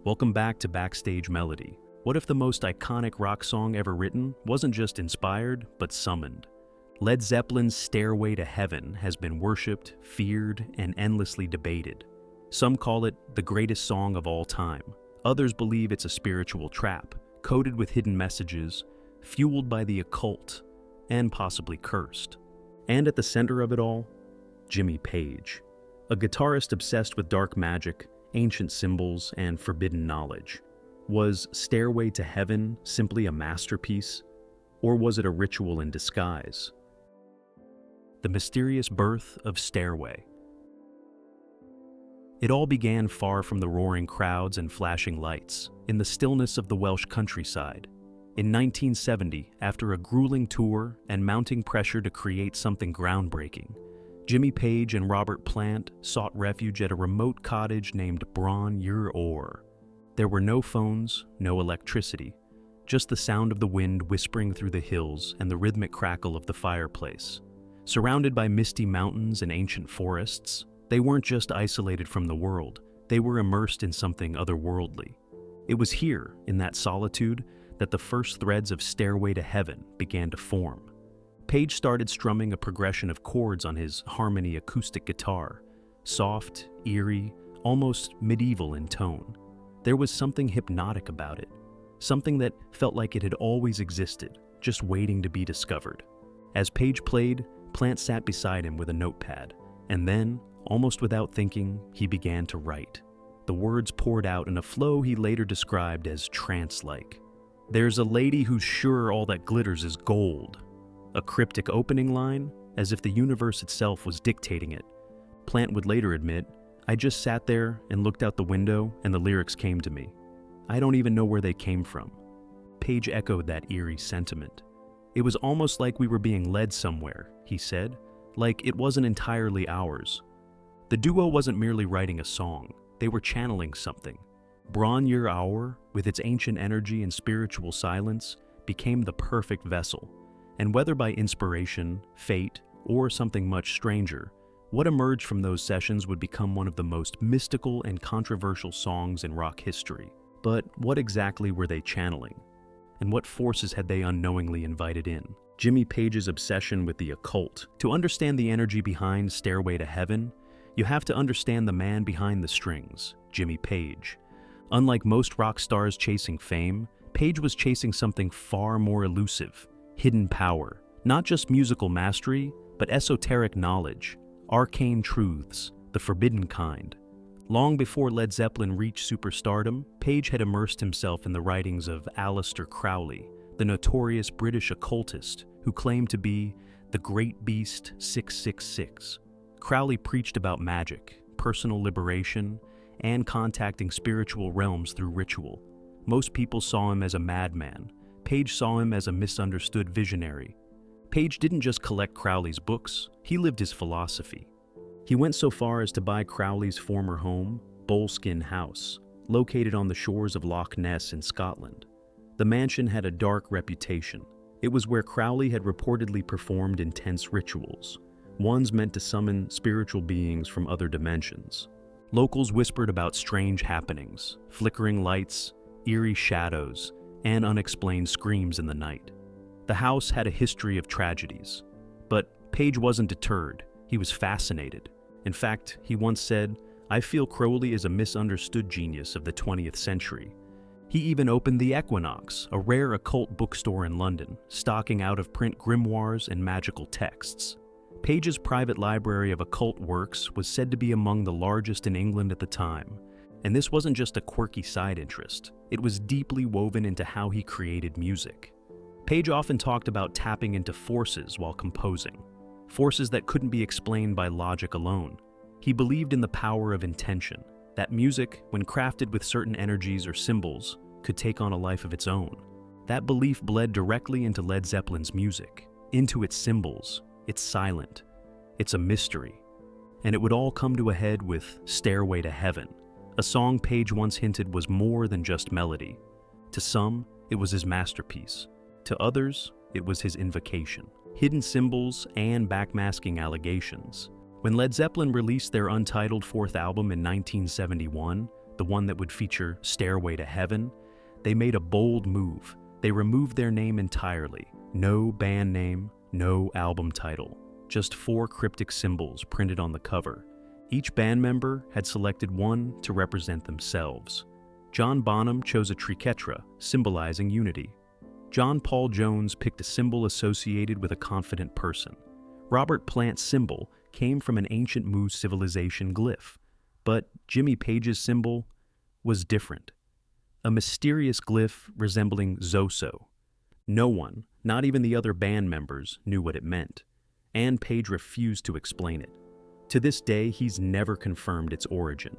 Welcome back to Backstage Melody. What if the most iconic rock song ever written wasn't just inspired, but summoned? Led Zeppelin's Stairway to Heaven has been worshipped, feared, and endlessly debated. Some call it the greatest song of all time. Others believe it's a spiritual trap, coated with hidden messages, fueled by the occult, and possibly cursed. And at the center of it all, Jimmy Page, a guitarist obsessed with dark magic, ancient symbols, and forbidden knowledge. Was Stairway to Heaven simply a masterpiece, or was it a ritual in disguise? The mysterious birth of Stairway. It all began far from the roaring crowds and flashing lights, in the stillness of the Welsh countryside. In 1970, after a grueling tour and mounting pressure to create something groundbreaking, Jimmy Page and Robert Plant sought refuge at a remote cottage named Bron-Yr-Aur. There were no phones, no electricity, just the sound of the wind whispering through the hills and the rhythmic crackle of the fireplace. Surrounded by misty mountains and ancient forests, they weren't just isolated from the world, they were immersed in something otherworldly. It was here, in that solitude, that the first threads of Stairway to Heaven began to form. Page started strumming a progression of chords on his harmony acoustic guitar, soft, eerie, almost medieval in tone. There was something hypnotic about it, something that felt like it had always existed, just waiting to be discovered. As Page played, Plant sat beside him with a notepad, and then, almost without thinking, he began to write. The words poured out in a flow he later described as trance-like. "There's a lady who's sure all that glitters is gold." A cryptic opening line, as if the universe itself was dictating it. Plant would later admit, "I just sat there and looked out the window and the lyrics came to me. I don't even know where they came from." Page echoed that eerie sentiment. "It was almost like we were being led somewhere," he said, "like it wasn't entirely ours." The duo wasn't merely writing a song, they were channeling something. Bron-Yr-Aur, with its ancient energy and spiritual silence, became the perfect vessel. And whether by inspiration, fate, or something much stranger, what emerged from those sessions would become one of the most mystical and controversial songs in rock history. But what exactly were they channeling? And what forces had they unknowingly invited in? Jimmy Page's obsession with the occult. To understand the energy behind Stairway to Heaven, you have to understand the man behind the strings, Jimmy Page. Unlike most rock stars chasing fame, Page was chasing something far more elusive. Hidden power, not just musical mastery, but esoteric knowledge, arcane truths, the forbidden kind. Long before Led Zeppelin reached superstardom, Page had immersed himself in the writings of Aleister Crowley, the notorious British occultist who claimed to be the Great Beast 666. Crowley preached about magic, personal liberation, and contacting spiritual realms through ritual. Most people saw him as a madman. Page saw him as a misunderstood visionary. Page didn't just collect Crowley's books, he lived his philosophy. He went so far as to buy Crowley's former home, Boleskine House, located on the shores of Loch Ness in Scotland. The mansion had a dark reputation. It was where Crowley had reportedly performed intense rituals, ones meant to summon spiritual beings from other dimensions. Locals whispered about strange happenings, flickering lights, eerie shadows, and unexplained screams in the night. The house had a history of tragedies, but Page wasn't deterred, he was fascinated. In fact, he once said, "I feel Crowley is a misunderstood genius of the 20th century." He even opened the Equinox, a rare occult bookstore in London, stocking out-of-print grimoires and magical texts. Page's private library of occult works was said to be among the largest in England at the time. And this wasn't just a quirky side interest, it was deeply woven into how he created music. Page often talked about tapping into forces while composing, forces that couldn't be explained by logic alone. He believed in the power of intention, that music, when crafted with certain energies or symbols, could take on a life of its own. That belief bled directly into Led Zeppelin's music, into its symbols. It's silent, it's a mystery. And it would all come to a head with Stairway to Heaven, a song Page once hinted was more than just melody. To some, it was his masterpiece. To others, it was his invocation. Hidden symbols and backmasking allegations. When Led Zeppelin released their untitled fourth album in 1971, the the one that would feature Stairway to Heaven, they made a bold move. They removed their name entirely. No band name, no album title. Just 4 cryptic symbols printed on the cover. Each band member had selected one to represent themselves. John Bonham chose a triquetra, symbolizing unity. John Paul Jones picked a symbol associated with a confident person. Robert Plant's symbol came from an ancient Moose civilization glyph. But Jimmy Page's symbol was different. A mysterious glyph resembling Zoso. No one, not even the other band members, knew what it meant, and Page refused to explain it. To this day, he's never confirmed its origin.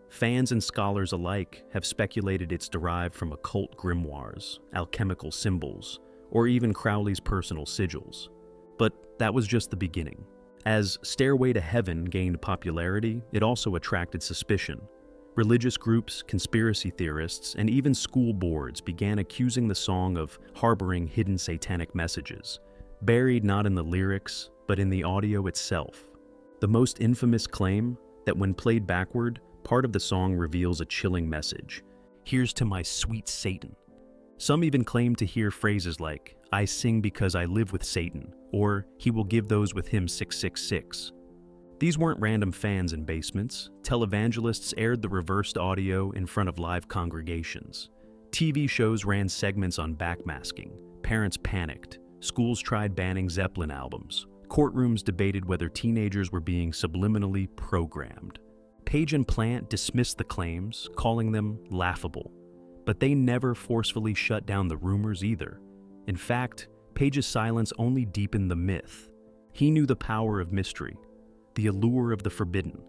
Fans and scholars alike have speculated it's derived from occult grimoires, alchemical symbols, or even Crowley's personal sigils. But that was just the beginning. As Stairway to Heaven gained popularity, it also attracted suspicion. Religious groups, conspiracy theorists, and even school boards began accusing the song of harboring hidden satanic messages, buried not in the lyrics, but in the audio itself. The most infamous claim that when played backward, part of the song reveals a chilling message. "Here's to my sweet Satan." Some even claim to hear phrases like, "I sing because I live with Satan," or "He will give those with him 666. These weren't random fans in basements. Televangelists aired the reversed audio in front of live congregations. TV shows ran segments on backmasking. Parents panicked. Schools tried banning Zeppelin albums. Courtrooms debated whether teenagers were being subliminally programmed. Page and Plant dismissed the claims, calling them laughable. But they never forcefully shut down the rumors either. In fact, Page's silence only deepened the myth. He knew the power of mystery, the allure of the forbidden,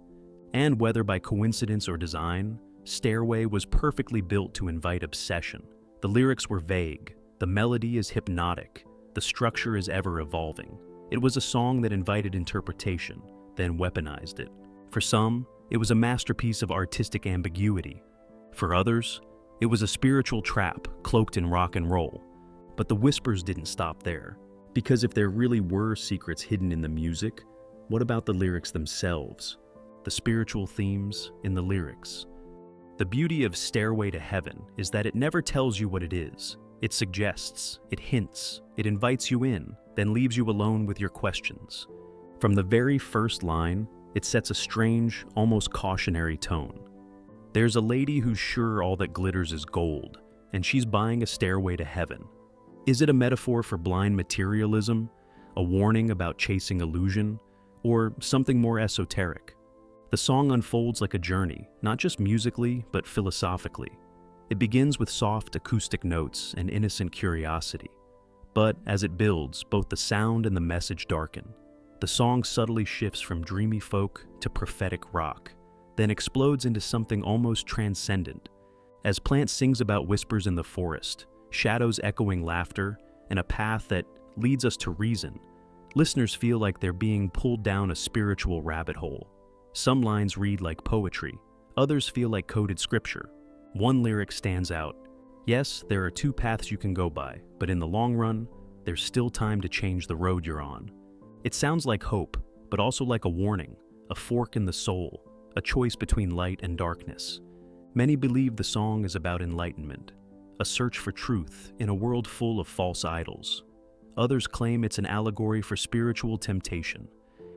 and whether by coincidence or design, Stairway was perfectly built to invite obsession. The lyrics were vague, the melody is hypnotic, the structure is ever evolving. It was a song that invited interpretation, then weaponized it. For some, it was a masterpiece of artistic ambiguity. For others, it was a spiritual trap cloaked in rock and roll. But the whispers didn't stop there. Because if there really were secrets hidden in the music, what about the lyrics themselves? The spiritual themes in the lyrics. The beauty of Stairway to Heaven is that it never tells you what it is. It suggests, it hints, it invites you in, then leaves you alone with your questions. From the very first line, it sets a strange, almost cautionary tone. There's a lady who's sure all that glitters is gold, and she's buying a stairway to heaven. Is it a metaphor for blind materialism, a warning about chasing illusion, or something more esoteric? The song unfolds like a journey, not just musically, but philosophically. It begins with soft acoustic notes and innocent curiosity. But as it builds, both the sound and the message darken. The song subtly shifts from dreamy folk to prophetic rock, then explodes into something almost transcendent. As Plant sings about whispers in the forest, shadows echoing laughter, and a path that leads us to reason, listeners feel like they're being pulled down a spiritual rabbit hole. Some lines read like poetry, others feel like coded scripture. One lyric stands out. Yes, there are two paths you can go by, but in the long run, there's still time to change the road you're on. It sounds like hope, but also like a warning, a fork in the soul, a choice between light and darkness. Many believe the song is about enlightenment, a search for truth in a world full of false idols. Others claim it's an allegory for spiritual temptation,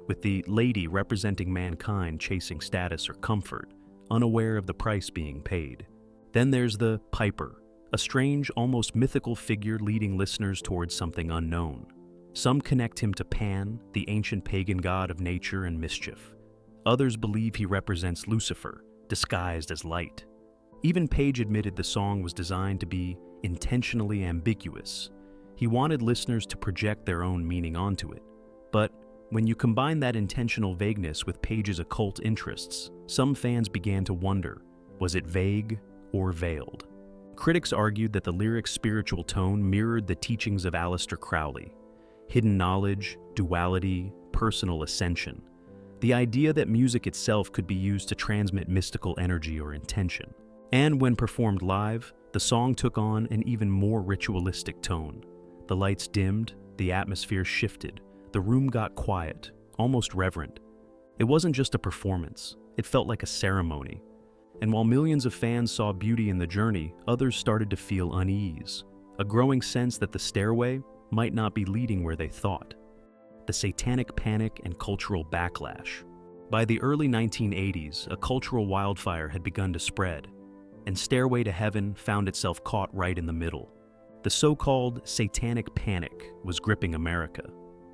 with the lady representing mankind chasing status or comfort, unaware of the price being paid. Then there's the piper, a strange, almost mythical figure leading listeners towards something unknown. Some connect him to Pan, the ancient pagan god of nature and mischief. Others believe he represents Lucifer, disguised as light. Even Page admitted the song was designed to be intentionally ambiguous. He wanted listeners to project their own meaning onto it. But when you combine that intentional vagueness with Page's occult interests, some fans began to wonder, was it vague or veiled? Critics argued that the lyric's spiritual tone mirrored the teachings of Aleister Crowley: hidden knowledge, duality, personal ascension. The idea that music itself could be used to transmit mystical energy or intention. And when performed live, the song took on an even more ritualistic tone. The lights dimmed, the atmosphere shifted, the room got quiet, almost reverent. It wasn't just a performance, it felt like a ceremony. And while millions of fans saw beauty in the journey, others started to feel unease, a growing sense that the Stairway might not be leading where they thought. The satanic panic and cultural backlash. By the early 1980s, a cultural wildfire had begun to spread, and Stairway to Heaven found itself caught right in the middle. The so-called satanic panic was gripping America,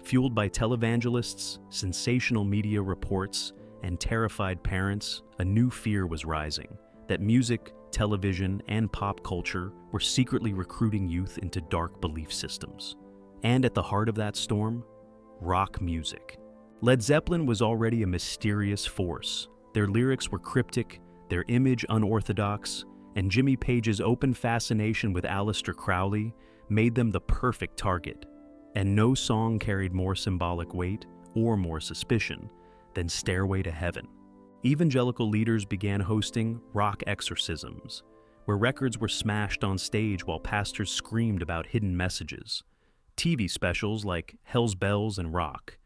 fueled by televangelists, sensational media reports, and terrified parents. A new fear was rising, that music, television, and pop culture were secretly recruiting youth into dark belief systems. And at the heart of that storm, rock music. Led Zeppelin was already a mysterious force. Their lyrics were cryptic, their image unorthodox, and Jimmy Page's open fascination with Aleister Crowley made them the perfect target. And no song carried more symbolic weight or more suspicion than Stairway to Heaven. Evangelical leaders began hosting rock exorcisms, where records were smashed on stage while pastors screamed about hidden messages. TV specials like Hell's Bells and Rock,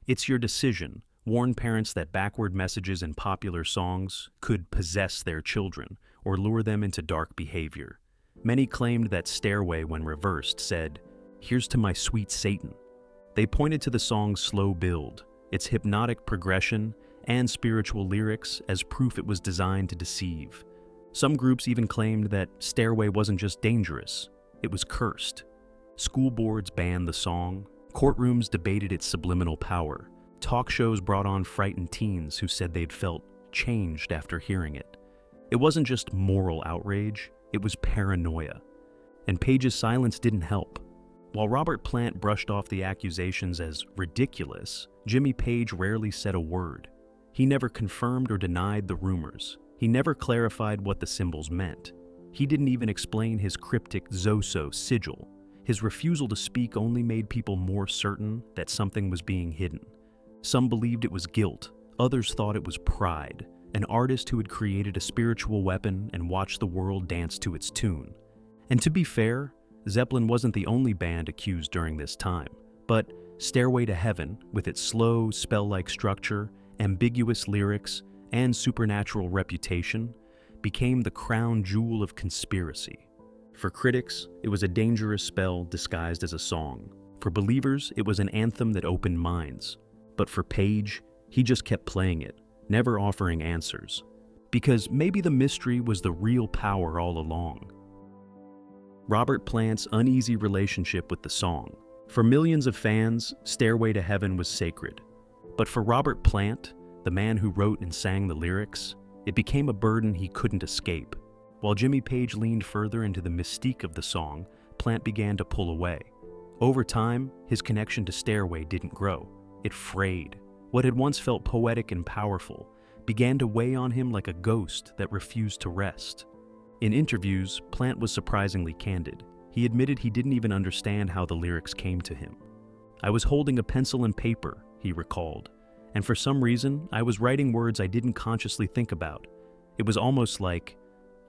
It's Your Decision, warned parents that backward messages in popular songs could possess their children or lure them into dark behavior. Many claimed that Stairway, when reversed, said, "Here's to my sweet Satan." They pointed to the song's slow build, its hypnotic progression, and spiritual lyrics as proof it was designed to deceive. Some groups even claimed that Stairway wasn't just dangerous, it was cursed. School boards banned the song, courtrooms debated its subliminal power, talk shows brought on frightened teens who said they'd felt changed after hearing it. It wasn't just moral outrage, it was paranoia. And Page's silence didn't help. While Robert Plant brushed off the accusations as ridiculous, Jimmy Page rarely said a word. He never confirmed or denied the rumors. He never clarified what the symbols meant. He didn't even explain his cryptic Zoso sigil. His refusal to speak only made people more certain that something was being hidden. Some believed it was guilt, others thought it was pride, an artist who had created a spiritual weapon and watched the world dance to its tune. And to be fair, Zeppelin wasn't the only band accused during this time, but Stairway to Heaven, with its slow, spell-like structure, ambiguous lyrics, and supernatural reputation, became the crown jewel of conspiracy. For critics, it was a dangerous spell disguised as a song. For believers, it was an anthem that opened minds. But for Page, he just kept playing it, never offering answers. Because maybe the mystery was the real power all along. Robert Plant's uneasy relationship with the song. For millions of fans, Stairway to Heaven was sacred. But for Robert Plant, the man who wrote and sang the lyrics, it became a burden he couldn't escape. While Jimmy Page leaned further into the mystique of the song, Plant began to pull away. Over time, his connection to Stairway didn't grow. It frayed. What had once felt poetic and powerful began to weigh on him like a ghost that refused to rest. In interviews, Plant was surprisingly candid. He admitted he didn't even understand how the lyrics came to him. "I was holding a pencil and paper," he recalled, "and for some reason, I was writing words I didn't consciously think about. It was almost like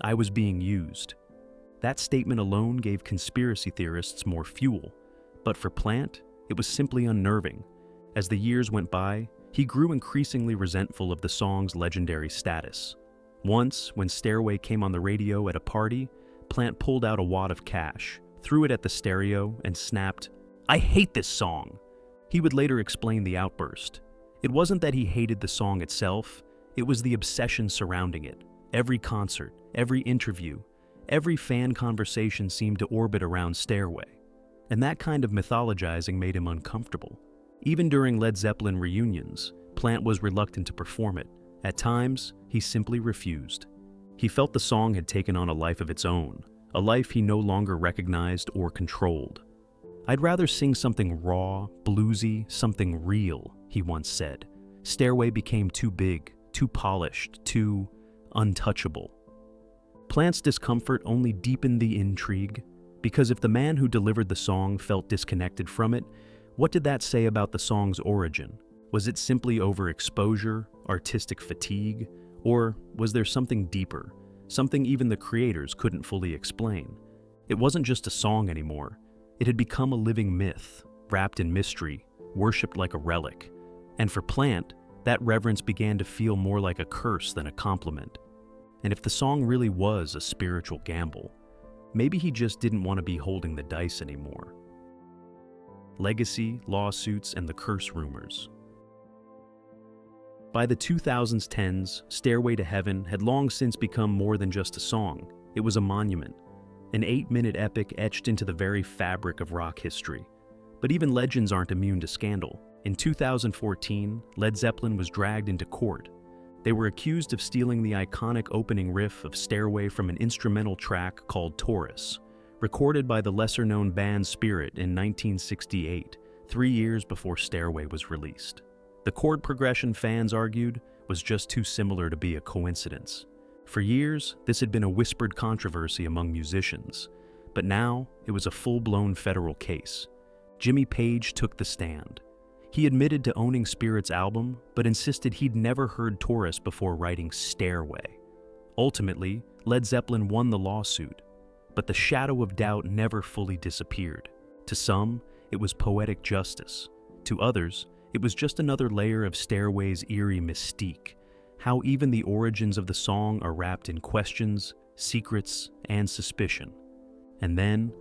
I was being used." That statement alone gave conspiracy theorists more fuel, but for Plant, it was simply unnerving. As the years went by, he grew increasingly resentful of the song's legendary status. Once, when Stairway came on the radio at a party, Plant pulled out a wad of cash, threw it at the stereo, and snapped, "I hate this song!" He would later explain the outburst. It wasn't that he hated the song itself, it was the obsession surrounding it. Every concert, every interview, every fan conversation seemed to orbit around Stairway. And that kind of mythologizing made him uncomfortable. Even during Led Zeppelin reunions, Plant was reluctant to perform it. At times, he simply refused. He felt the song had taken on a life of its own, a life he no longer recognized or controlled. "I'd rather sing something raw, bluesy, something real," he once said. Stairway became too big, too polished, too untouchable. Plant's discomfort only deepened the intrigue, because if the man who delivered the song felt disconnected from it, what did that say about the song's origin? Was it simply overexposure, artistic fatigue, or was there something deeper, something even the creators couldn't fully explain? It wasn't just a song anymore. It had become a living myth, wrapped in mystery, worshipped like a relic. And for Plant, that reverence began to feel more like a curse than a compliment. And if the song really was a spiritual gamble, maybe he just didn't want to be holding the dice anymore. Legacy, lawsuits, and the curse rumors. By the 2010s, Stairway to Heaven had long since become more than just a song. It was a monument, an 8-minute epic etched into the very fabric of rock history. But even legends aren't immune to scandal. In 2014, Led Zeppelin was dragged into court. They were accused of stealing the iconic opening riff of Stairway from an instrumental track called Taurus, recorded by the lesser-known band Spirit in 1968, 3 years before Stairway was released. The chord progression, fans argued, was just too similar to be a coincidence. For years, this had been a whispered controversy among musicians, but now it was a full-blown federal case. Jimmy Page took the stand. He admitted to owning Spirit's album, but insisted he'd never heard Taurus before writing Stairway. Ultimately, Led Zeppelin won the lawsuit, but the shadow of doubt never fully disappeared. To some, it was poetic justice. To others, it was just another layer of Stairway's eerie mystique, how even the origins of the song are wrapped in questions, secrets, and suspicion. And then,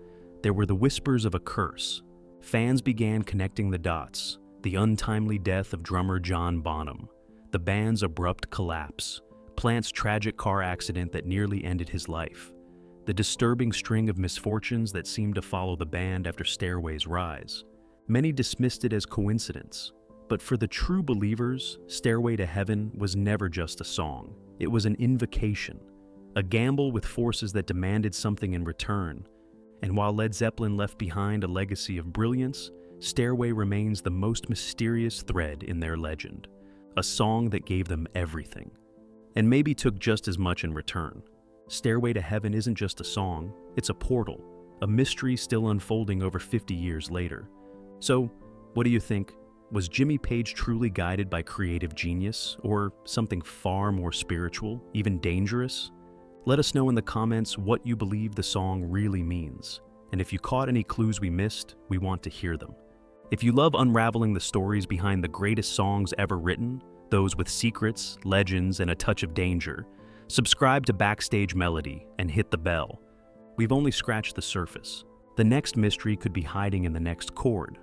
there were the whispers of a curse. Fans began connecting the dots: the untimely death of drummer John Bonham, the band's abrupt collapse, Plant's tragic car accident that nearly ended his life, the disturbing string of misfortunes that seemed to follow the band after Stairway's rise. Many dismissed it as coincidence, but for the true believers, Stairway to Heaven was never just a song. It was an invocation, a gamble with forces that demanded something in return. And while Led Zeppelin left behind a legacy of brilliance, Stairway remains the most mysterious thread in their legend, a song that gave them everything, and maybe took just as much in return. Stairway to Heaven isn't just a song, it's a portal, a mystery still unfolding over 50 years later. So, what do you think? Was Jimmy Page truly guided by creative genius, or something far more spiritual, even dangerous? Let us know in the comments what you believe the song really means, and if you caught any clues we missed, we want to hear them. If you love unraveling the stories behind the greatest songs ever written, those with secrets, legends, and a touch of danger, subscribe to Backstage Melody and hit the bell. We've only scratched the surface. The next mystery could be hiding in the next chord,